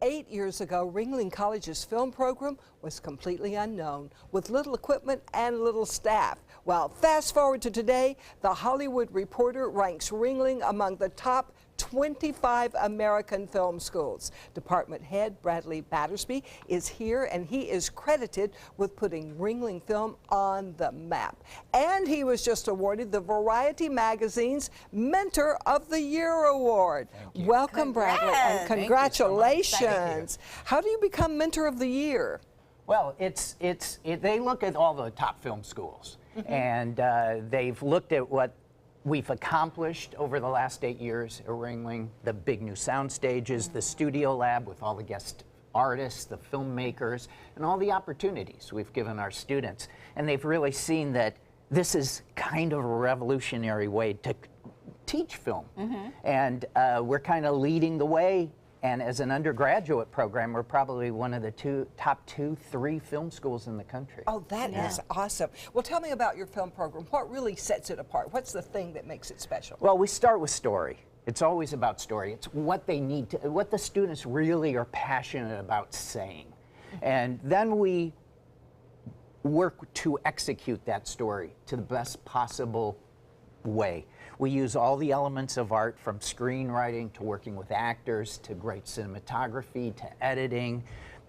8 years ago, Ringling College's film program was completely unknown, with little equipment and little staff. Well, fast forward to today, The Hollywood Reporter ranks Ringling among the top 25 American film schools. Department head Bradley Battersby is here, and he is credited with putting Ringling film on the map. And he was just awarded the Variety Magazine's Mentor of the Year award. Welcome, Bradley, and congratulations. How do you become Mentor of the Year? Well, they look at all the top film schools, and they've looked at what we've accomplished over the last 8 years at Ringling, the big new sound stages, the studio lab with all the guest artists, the filmmakers, and all the opportunities we've given our students. And they've really seen that this is kind of a revolutionary way to teach film. And we're kind of leading the way. And as an undergraduate program, we're probably one of the top 2-3 film schools in the country. Oh, that is awesome. Well, tell me about your film program. What really sets it apart? What's the thing that makes it special? Well, we start with story. It's always about story. It's what they need to, what the students really are passionate about saying. And then we work to execute that story to the best possible way. We use all the elements of art, from screenwriting to working with actors to great cinematography to editing,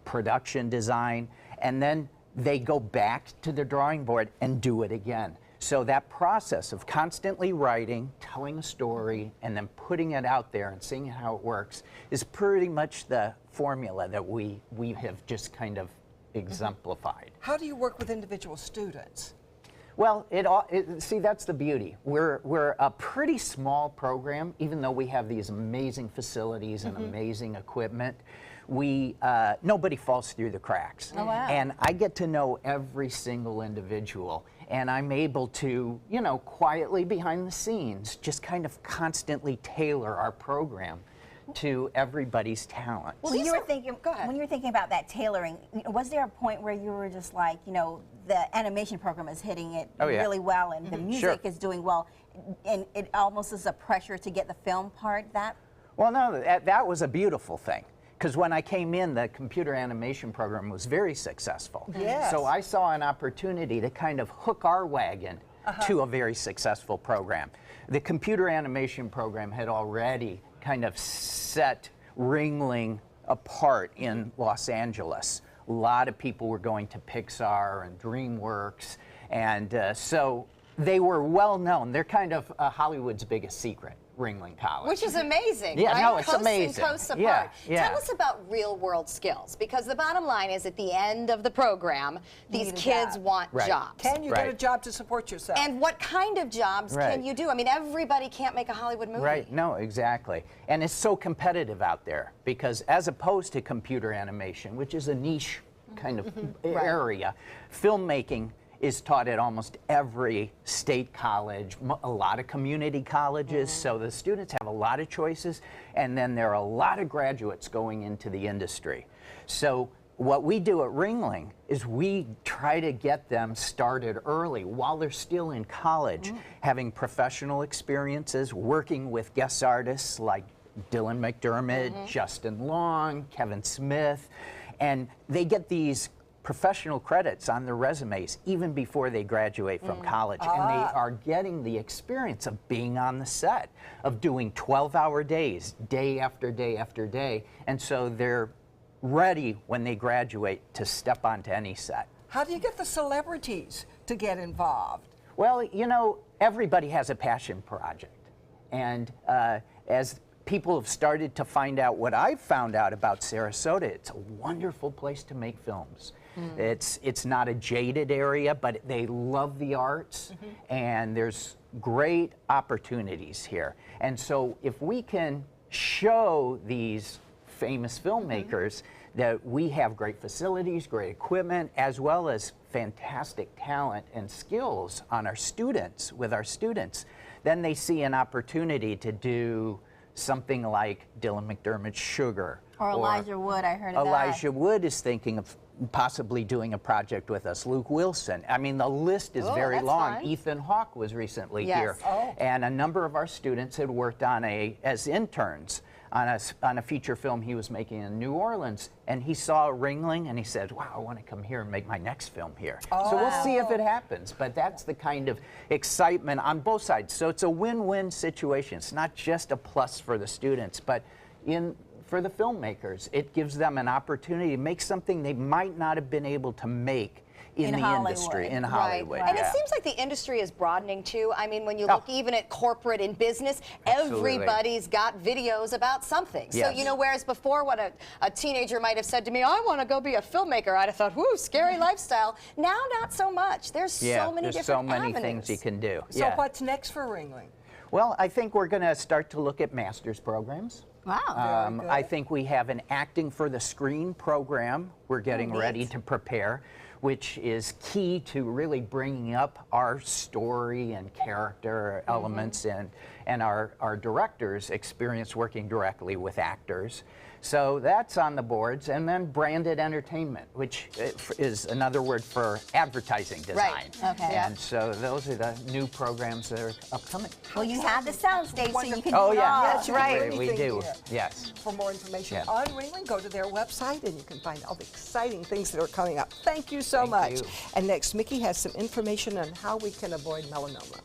production design, and then they go back to the drawing board and do it again. So that process of constantly writing, telling a story, and then putting it out there and seeing how it works is pretty much the formula that we have just kind of exemplified. How do you work with individual students? Well, see, that's the beauty. We're a pretty small program, even though we have these amazing facilities and amazing equipment. Nobody falls through the cracks. Oh, wow. And I get to know every single individual, and I'm able to, quietly behind the scenes, just kind of constantly tailor our program to everybody's talent. Well, you were thinking, when you were thinking about that tailoring, was there a point where you were just like, the animation program is hitting it really well, and the music is doing well, and it almost is a pressure to get the film part? Well, no, that was a beautiful thing. Because when I came in, the computer animation program was very successful. Yes. So I saw an opportunity to kind of hook our wagon to a very successful program. The computer animation program had already kind of set Ringling apart in Los Angeles. A lot of people were going to Pixar and DreamWorks, and so they were well known. They're kind of Hollywood's biggest secret, Ringling College. Which is amazing, yeah, right? No, it's coast amazing. And coast apart. Yeah. Tell us about real-world skills, because the bottom line is, at the end of the program, these kids want jobs. Can you get a job to support yourself? And what kind of jobs can you do? I mean, everybody can't make a Hollywood movie. Right, no, exactly. And it's so competitive out there, because as opposed to computer animation, which is a niche kind of area, filmmaking is taught at almost every state college, a lot of community colleges, so the students have a lot of choices, and then there are a lot of graduates going into the industry. So what we do at Ringling is we try to get them started early while they're still in college, having professional experiences, working with guest artists like Dylan McDermott, Justin Long, Kevin Smith, and they get these professional credits on their resumes even before they graduate from college, and they are getting the experience of being on the set, of doing 12-hour days, day after day after day, and so they're ready when they graduate to step onto any set. How do you get the celebrities to get involved? Well, everybody has a passion project, and as people have started to find out what I've found out about Sarasota, it's a wonderful place to make films. It's not a jaded area, but they love the arts, and there's great opportunities here. And so if we can show these famous filmmakers that we have great facilities, great equipment, as well as fantastic talent and skills on our students, with our students, then they see an opportunity to do something like Dylan McDermott's Sugar. Or Elijah Wood, I heard of that. Elijah Wood is thinking of possibly doing a project with us. Luke Wilson. I mean, the list is very long. Fun. Ethan Hawke was recently Yes. here. And a number of our students had worked on as interns on a feature film he was making in New Orleans, and he saw Ringling, and he said, wow, I want to come here and make my next film here. Oh. So we'll see if it happens, but that's the kind of excitement on both sides. So it's a win-win situation. It's not just a plus for the students, but for the filmmakers, it gives them an opportunity to make something they might not have been able to make in the industry, in Hollywood. Right. And it seems like the industry is broadening too. I mean, when you look even at corporate and business, everybody's got videos about something. Yes. So, you know, whereas before what a teenager might have said to me, I want to go be a filmmaker, I'd have thought, whoo, scary lifestyle. Now, not so much. There's so many different avenues. Things you can do. So what's next for Ringling? Well, I think we're going to start to look at master's programs. Wow. I think we have an acting for the screen program we're getting ready to prepare, which is key to really bringing up our story and character elements, and our directors' experience working directly with actors. So that's on the boards. And then branded entertainment, which is another word for advertising design. Right. Okay. And so those are the new programs that are upcoming. Well, you have the soundstage, so you can Oh, do it yeah. all. That's right. We do. Here. Yes. For more information Yeah. on Ringling, go to their website and you can find all the exciting things that are coming up. Thank you so much. you. And next, Mickey has some information on how we can avoid melanoma.